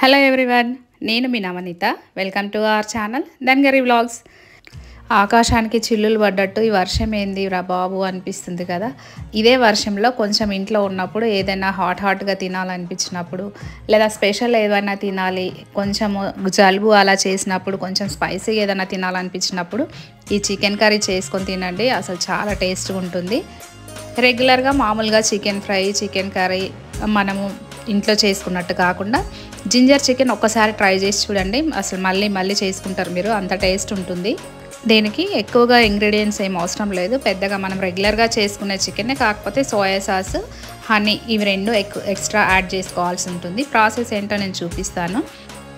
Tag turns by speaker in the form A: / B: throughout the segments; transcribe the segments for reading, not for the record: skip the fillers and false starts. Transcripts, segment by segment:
A: Hello everyone, నేను మీ Navaneetha. Welcome to our channel Dhangari vlogs. ఆకాశానికి చిల్లులు పడ్డట్టు ఈ వర్షం ఏంది రా బాబు అనిపిస్తుంది కదా. ఇదే వర్షంలో కొంచెం ఇంట్లో ఉన్నప్పుడు ఏదైనా హాట్గా తినాలనిపించినప్పుడు, లేదా స్పెషల్ ఏదైనా తినాలి, కొంచెం జలుబు అలా చేసినప్పుడు, కొంచెం స్పైసీగా ఏదైనా తినాలనిపించినప్పుడు ఈ చికెన్ కర్రీ చేసుకొని తినండి. అసలు చాలా టేస్ట్గా ఉంటుంది. రెగ్యులర్గా మామూలుగా చికెన్ ఫ్రై, చికెన్ కర్రీ మనము ఇంట్లో చేసుకున్నట్టు కాకుండా జింజర్ చికెన్ ఒక్కసారి ట్రై చేసి చూడండి. అసలు మళ్ళీ చేసుకుంటారు మీరు, అంత టేస్ట్ ఉంటుంది. దీనికి ఎక్కువగా ఇంగ్రీడియంట్స్ ఏం అవసరం లేదు. పెద్దగా మనం రెగ్యులర్గా చేసుకునే చికెన్, కాకపోతే సోయా సాస్, హనీ ఇవి రెండు ఎక్స్ట్రా యాడ్ చేసుకోవాల్సి ఉంటుంది. ప్రాసెస్ ఏంటో నేను చూపిస్తాను.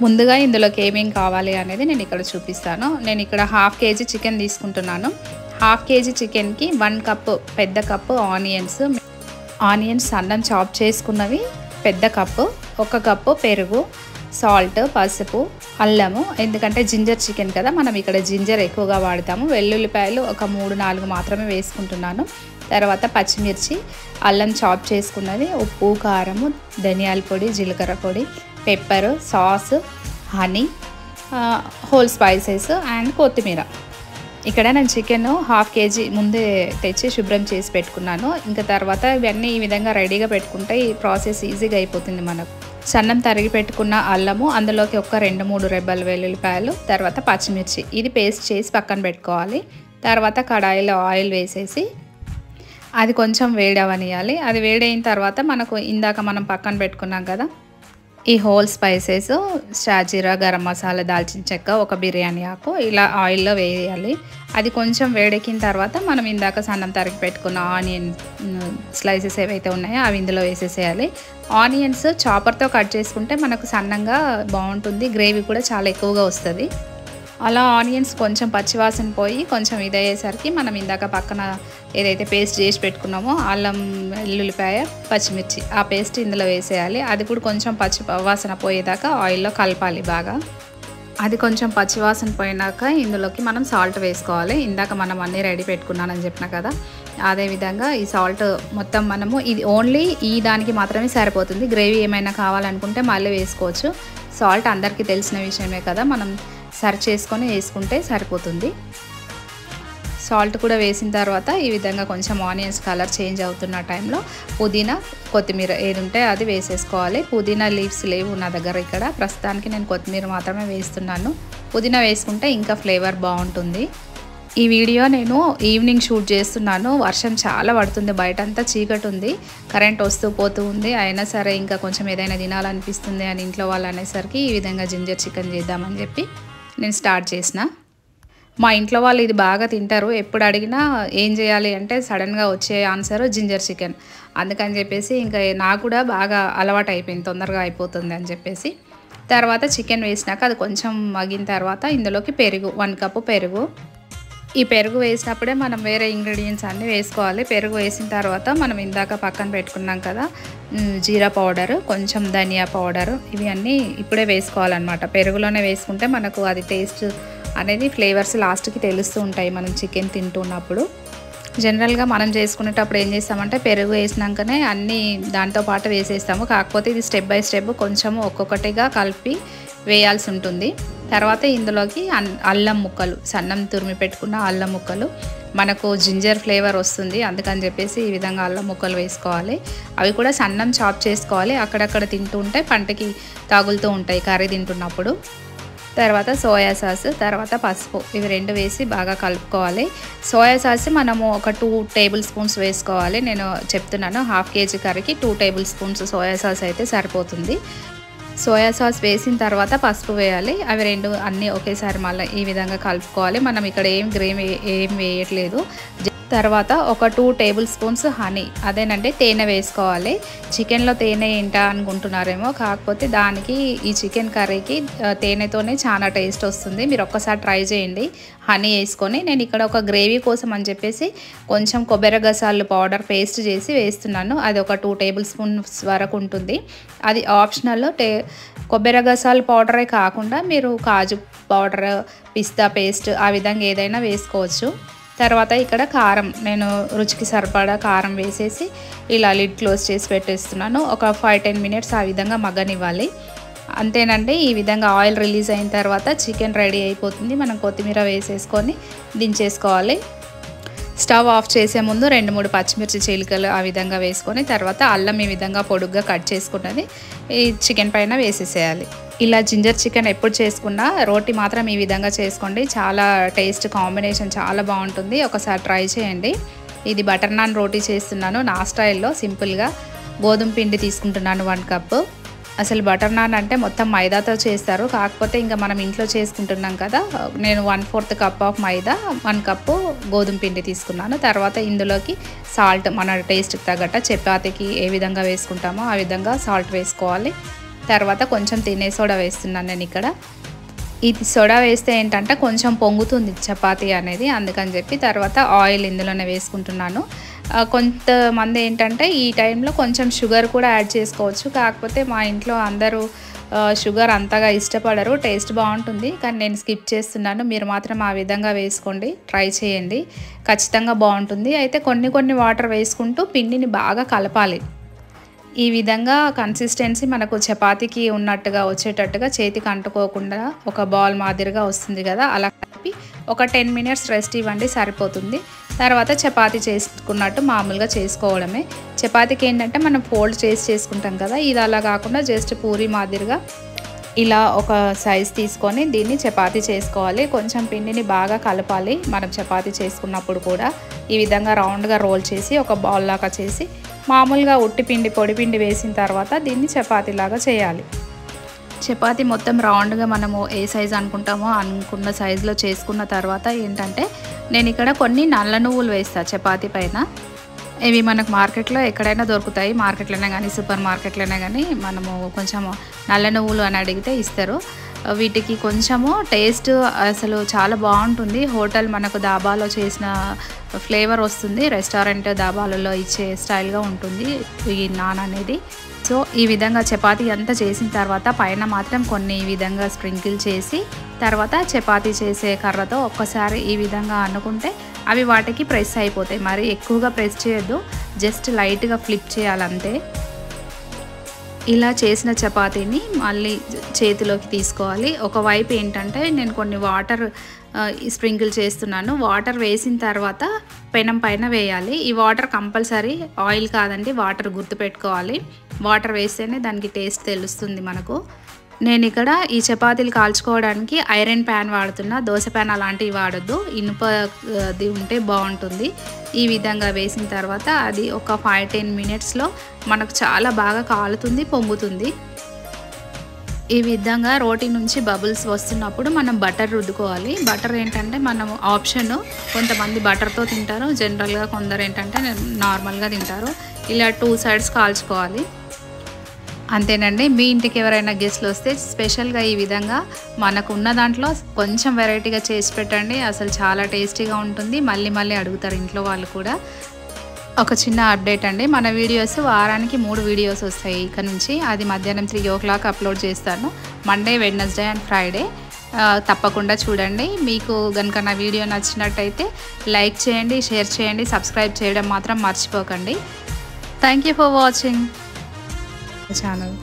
A: ముందుగా ఇందులోకి ఏమేమి కావాలి అనేది నేను ఇక్కడ చూపిస్తాను. నేను ఇక్కడ 1/2 kg చికెన్ తీసుకుంటున్నాను. 1/2 kg చికెన్కి 1 కప్పు పెద్ద కప్పు ఆనియన్స్ సన్నం చాప్ చేసుకున్నవి పెద్ద కప్పు, 1 కప్పు పెరుగు, సాల్ట్, పసుపు, అల్లము. ఎందుకంటే జింజర్ చికెన్ కదా, మనం ఇక్కడ జింజర్ ఎక్కువగా వాడతాము. వెల్లుల్లిపాయలు ఒక 3-4 మాత్రమే వేసుకుంటున్నాను. తర్వాత పచ్చిమిర్చి, అల్లం చాప్ చేసుకున్నది, ఉప్పు, కారము, ధనియాల పొడి, జీలకర్ర పొడి, pepper, sauce, honey, whole spices and కొత్తిమీర. ఇక్కడ నేను చికెన్ 1/2 kg ముందే తెచ్చి శుభ్రం చేసి పెట్టుకున్నాను. ఇంకా తర్వాత ఇవన్నీ ఈ విధంగా రెడీగా పెట్టుకుంటే ఈ ప్రాసెస్ ఈజీగా అయిపోతుంది మనకు. సన్నం తరిగి పెట్టుకున్న అల్లము, అందులోకి ఒక 2-3 రెబ్బల వెల్లుల్లిపాయలు, తర్వాత పచ్చిమిర్చి, ఇది పేస్ట్ చేసి పక్కన పెట్టుకోవాలి. తర్వాత కడాయిలో ఆయిల్ వేసేసి అది కొంచెం వేడవనియాలి. అది వేడైన తర్వాత మనకు ఇందాక మనం పక్కన పెట్టుకున్నాం కదా ఈ హోల్ స్పైసెస్, షాజీరా, గరం మసాలా, దాల్చిన చెక్క, ఒక బిర్యానీ ఆకు ఇలా ఆయిల్లో వేయాలి. అది కొంచెం వేడెక్కిన తర్వాత మనం ఇందాక సన్నం తరిగి పెట్టుకున్న ఆనియన్ స్లైసెస్ ఏవైతే ఉన్నాయో అవి ఇందులో వేసేసేయాలి. ఆనియన్స్ చాపర్తో కట్ చేసుకుంటే మనకు సన్నంగా బాగుంటుంది, గ్రేవీ కూడా చాలా ఎక్కువగా వస్తుంది. అలా ఆనియన్స్ కొంచెం పచ్చివాసన పోయి కొంచెం ఇదయ్యేసరికి మనం ఇందాక పక్కన ఏదైతే పేస్ట్ చేసి పెట్టుకున్నామో అల్లం, వెల్లుల్లిపాయ, పచ్చిమిర్చి, ఆ పేస్ట్ ఇందులో వేసేయాలి. అది కూడా కొంచెం పచ్చివాసన పోయేదాకా ఆయిల్లో కలపాలి బాగా. అది కొంచెం పచ్చివాసన పోయినాక ఇందులోకి మనం సాల్ట్ వేసుకోవాలి. ఇందాక మనం అన్నీ రెడీ పెట్టుకున్నానని చెప్పిన కదా, అదేవిధంగా ఈ సాల్ట్ మొత్తం మనము ఇది ఓన్లీ ఈ దానికి మాత్రమే సరిపోతుంది. గ్రేవీ ఏమైనా కావాలనుకుంటే మళ్ళీ వేసుకోవచ్చు. సాల్ట్ అందరికీ తెలిసిన విషయమే కదా, మనం సర్వ్ చేసుకొని వేసుకుంటే సరిపోతుంది. సాల్ట్ కూడా వేసిన తర్వాత ఈ విధంగా కొంచెం ఆనియన్స్ కలర్ చేంజ్ అవుతున్న టైంలో పుదీనా, కొత్తిమీర ఏది ఉంటే అది వేసేసుకోవాలి. పుదీనా లీవ్స్ లేవు నా దగ్గర, ఇక్కడ ప్రస్తుతానికి నేను కొత్తిమీర మాత్రమే వేస్తున్నాను. పుదీనా వేసుకుంటే ఇంకా ఫ్లేవర్ బాగుంటుంది. ఈ వీడియో నేను ఈవినింగ్ షూట్ చేస్తున్నాను. వర్షం చాలా పడుతుంది, బయటంతా చీకటి ఉంది, కరెంట్ వస్తూ పోతూ ఉంది. అయినా సరే ఇంకా కొంచెం ఏదైనా తినాలనిపిస్తుంది అని ఇంట్లో వాళ్ళు అనేసరికి ఈ విధంగా జింజర్ చికెన్ చేద్దామని చెప్పి నేను స్టార్ట్ చేసిన. మా ఇంట్లో వాళ్ళు ఇది బాగా తింటారు. ఎప్పుడు అడిగినా ఏం చేయాలి అంటే సడన్గా వచ్చే ఆన్సర్ జింజర్ చికెన్. అందుకని చెప్పేసి ఇంకా నాకు కూడా బాగా అలవాటు అయిపోయింది, తొందరగా అయిపోతుంది అని చెప్పేసి. తర్వాత చికెన్ వేసినాక అది కొంచెం మగ్గిన తర్వాత ఇందులోకి పెరుగు, 1 కప్పు పెరుగు. ఈ పెరుగు వేసినప్పుడే మనం వేరే ఇంగ్రీడియంట్స్ అన్నీ వేసుకోవాలి. పెరుగు వేసిన తర్వాత మనం ఇందాక పక్కన పెట్టుకున్నాం కదా జీరా పౌడరు, కొంచెం ధనియా పౌడరు, ఇవి అన్నీ ఇప్పుడే వేసుకోవాలన్నమాట. పెరుగులోనే వేసుకుంటే మనకు అది టేస్ట్ అనేది ఫ్లేవర్స్ లాస్ట్కి తెలుస్తూ ఉంటాయి మనం చికెన్ తింటున్నప్పుడు. జనరల్గా మనం చేసుకునేటప్పుడు ఏం చేస్తామంటే పెరుగు వేసినాకనే అన్నీ దాంతో పాటు వేసేస్తాము. కాకపోతే ఇది స్టెప్ బై స్టెప్ కొంచెం ఒక్కొక్కటిగా కలిపి వేయాల్సి ఉంటుంది. తర్వాత ఇందులోకి అల్లం ముక్కలు, సన్నం తురిమి పెట్టుకున్న అల్లం ముక్కలు, మనకు జింజర్ ఫ్లేవర్ వస్తుంది అందుకని చెప్పేసి ఈ విధంగా అల్లం ముక్కలు వేసుకోవాలి. అవి కూడా సన్నం చాప్ చేసుకోవాలి, అక్కడక్కడ తింటూ ఉంటే పంటకి తగులుతూ ఉంటాయి కర్రీ తింటున్నప్పుడు. తర్వాత సోయా సాస్, తర్వాత పసుపు, ఇవి 2 వేసి బాగా కలుపుకోవాలి. సోయా సాస్ మనము ఒక 2 టేబుల్ స్పూన్స్ వేసుకోవాలి. నేను చెప్తున్నాను 1/2 kg కర్రీకి 2 టేబుల్ స్పూన్స్ సోయా సాస్ అయితే సరిపోతుంది. సోయా సాస్ వేసిన తర్వాత పసుపు వేయాలి. అవి 2 అన్నీ ఒకేసారి మళ్ళీ ఈ విధంగా కలుపుకోవాలి. మనం ఇక్కడ ఏం వేయట్లేదు. తర్వాత ఒక 2 టేబుల్ స్పూన్స్ హనీ, అదేనంటే తేనె వేసుకోవాలి. చికెన్లో తేనె ఏంటా అనుకుంటున్నారేమో, కాకపోతే దానికి ఈ చికెన్ కర్రీకి తేనెతోనే చాలా టేస్ట్ వస్తుంది. మీరు ఒక్కసారి ట్రై చేయండి హనీ వేసుకొని. నేను ఇక్కడ ఒక గ్రేవీ కోసం అని చెప్పేసి కొంచెం కొబ్బరి గసాలు పౌడర్ పేస్ట్ చేసి వేస్తున్నాను. అది ఒక 2 టేబుల్ స్పూన్స్ వరకు ఉంటుంది. అది ఆప్షనల్. కొబ్బరి గసాలు పౌడరే కాకుండా మీరు కాజు పౌడర్, పిస్తా పేస్ట్ ఆ విధంగా ఏదైనా వేసుకోవచ్చు. తర్వాత ఇక్కడ కారం, నేను రుచికి సరిపడా కారం వేసేసి ఇలా లిడ్ క్లోజ్ చేసి పెట్టేస్తున్నాను. ఒక 5-10 మినిట్స్ ఆ విధంగా మగ్గనివ్వాలి. అంతేనండి, ఈ విధంగా ఆయిల్ రిలీజ్ అయిన తర్వాత చికెన్ రెడీ అయిపోతుంది. మనం కొత్తిమీర వేసేసుకొని దించేసుకోవాలి. స్టవ్ ఆఫ్ చేసే ముందు 2-3 పచ్చిమిర్చి చీలికలు ఆ విధంగా వేసుకొని తర్వాత అల్లం ఈ విధంగా పొడుగ్గా కట్ చేసుకున్నది ఈ చికెన్ పైన వేసేసేయాలి. ఇలా జింజర్ చికెన్ ఎప్పుడు చేసుకున్నా రోటీ మాత్రం ఈ విధంగా చేసుకోండి. చాలా టేస్ట్ కాంబినేషన్ చాలా బాగుంటుంది. ఒకసారి ట్రై చేయండి. ఇది బటర్ నాన్ రోటీ చేస్తున్నాను నా స్టైల్లో సింపుల్గా. గోధుమ పిండి తీసుకుంటున్నాను 1 కప్పు. అసలు బటర్ నాన్ అంటే మొత్తం మైదాతో చేస్తారు, కాకపోతే ఇంకా మనం ఇంట్లో చేసుకుంటున్నాం కదా. నేను 1/4 కప్ ఆఫ్ మైదా, 1 కప్పు గోధుమ పిండి తీసుకున్నాను. తర్వాత ఇందులోకి సాల్ట్ మన టేస్ట్కి తగ్గట్ట, చపాతీకి ఏ విధంగా వేసుకుంటామో ఆ విధంగా సాల్ట్ వేసుకోవాలి. తర్వాత కొంచెం తినే సోడా వేస్తున్నాను నేను ఇక్కడ. ఇది సోడా వేస్తే ఏంటంటే కొంచెం పొంగుతుంది చపాతీ అనేది, అందుకని చెప్పి తర్వాత ఆయిల్ ఇందులోనే వేసుకుంటున్నాను. కొంతమంది ఏంటంటే ఈ టైంలో కొంచెం షుగర్ కూడా యాడ్ చేసుకోవచ్చు, కాకపోతే మా ఇంట్లో అందరూ షుగర్ అంతగా ఇష్టపడరు. టేస్ట్ బాగుంటుంది కానీ నేను స్కిప్ చేస్తున్నాను. మీరు మాత్రం ఆ విధంగా వేసుకోండి, ట్రై చేయండి, ఖచ్చితంగా బాగుంటుంది. అయితే కొన్ని వాటర్ వేసుకుంటూ పిండిని బాగా కలపాలి. ఈ విధంగా కన్సిస్టెన్సీ మనకు చపాతీకి ఉన్నట్టుగా వచ్చేటట్టుగా, చేతికి అంటుకోకుండా ఒక బాల్ మాదిరిగా వస్తుంది కదా, అలా కలిపి ఒక 10 మినిట్స్ రెస్ట్ ఇవ్వండి, సరిపోతుంది. తర్వాత చపాతీ చేసుకున్నట్టు మామూలుగా చేసుకోవడమే. చపాతీకి ఏంటంటే మనం ఫోల్డ్ చేసుకుంటాం కదా, ఇది అలా కాకుండా జస్ట్ పూరి మాదిరిగా ఇలా ఒక సైజ్ తీసుకొని దీన్ని చపాతీ చేసుకోవాలి. కొంచెం పిండిని బాగా కలపాలి మనం చపాతీ చేసుకున్నప్పుడు కూడా. ఈ విధంగా రౌండ్గా రోల్ చేసి ఒక బాల్ లాగా చేసి మామూలుగా ఉట్టి పిండి పొడి పిండి వేసిన తర్వాత దీన్ని చపాతీలాగా చేయాలి. చపాతీ మొత్తం రౌండ్గా మనము ఏ సైజ్ అనుకుంటామో అనుకున్న సైజులో చేసుకున్న తర్వాత ఏంటంటే నేను ఇక్కడ కొన్ని నల్ల నువ్వులు వేస్తాను చపాతీ పైన. ఇవి మనకు మార్కెట్లో ఎక్కడైనా దొరుకుతాయి, మార్కెట్లోనే కానీ సూపర్ మార్కెట్లోనే కానీ మనము కొంచెం నల్ల నువ్వులు అని అడిగితే ఇస్తారు. వీటికి కొంచెము టేస్ట్ అసలు చాలా బాగుంటుంది. హోటల్ మనకు దాబాలో చేసిన ఫ్లేవర్ వస్తుంది, రెస్టారెంట్ దాబాలలో ఇచ్చే స్టైల్గా ఉంటుంది ఈ నాన్ అనేది. సో ఈ విధంగా చపాతీ అంతా చేసిన తర్వాత పైన మాత్రం కొన్ని ఈ విధంగా స్ప్రింకిల్ చేసి తర్వాత చపాతీ చేసే కర్రతో ఒక్కసారి ఈ విధంగా అనుకుంటే అవి వాటికి ప్రెస్ అయిపోతాయి. మరి ఎక్కువగా ప్రెస్ చేయొద్దు, జస్ట్ లైట్గా ఫ్లిప్ చేయాలంతే. ఇలా చేసిన చపాతీని మళ్ళీ చేతిలోకి తీసుకోవాలి. ఒకవైపు ఏంటంటే నేను కొన్ని వాటర్ స్ప్రింకిల్ చేస్తున్నాను. వాటర్ వేసిన తర్వాత పెనం పైన వేయాలి. ఈ వాటర్ కంపల్సరీ ఆయిల్ కాదండి, వాటర్ గుర్తుపెట్టుకోవాలి. వాటర్ వేస్తేనే దానికి టేస్ట్ తెలుస్తుంది మనకు. నేను ఇక్కడ ఈ చపాతీలు కాల్చుకోవడానికి ఐరన్ ప్యాన్ వాడుతున్నా, దోశ ప్యాన్ అలాంటివి వాడొద్దు, ఇనుపది ఉంటే బాగుంటుంది. ఈ విధంగా వేసిన తర్వాత అది ఒక 5-10 మినిట్స్లో మనకు చాలా బాగా కాలుతుంది, పొంగుతుంది. ఈ విధంగా రోటీ నుంచి బబుల్స్ వస్తున్నప్పుడు మనం బటర్ రుద్దుకోవాలి. బటర్ ఏంటంటే మనం ఆప్షన్, కొంతమంది బటర్తో తింటారు, జనరల్గా కొందరు ఏంటంటే నార్మల్గా తింటారు. ఇలా 2 సైడ్స్ కాల్చుకోవాలి. అంతేనండి. మీ ఇంటికి ఎవరైనా గెస్ట్లు వస్తే స్పెషల్గా ఈ విధంగా మనకు ఉన్న దాంట్లో కొంచెం వెరైటీగా చేసి పెట్టండి, అసలు చాలా టేస్టీగా ఉంటుంది. మళ్ళీ అడుగుతారు ఇంట్లో వాళ్ళు కూడా. ఒక చిన్న అప్డేట్ అండి, మన వీడియోస్ వారానికి 3 వీడియోస్ వస్తాయి ఇక నుంచి. అది మధ్యాహ్నం 3 o'clock అప్లోడ్ చేస్తాను, మండే, వెడ్నెస్డే అండ్ ఫ్రైడే. తప్పకుండా చూడండి. మీకు కనుక నా వీడియో నచ్చినట్టయితే లైక్ చేయండి, షేర్ చేయండి, సబ్స్క్రైబ్ చేయడం మాత్రం మర్చిపోకండి. Thank you for watching channel.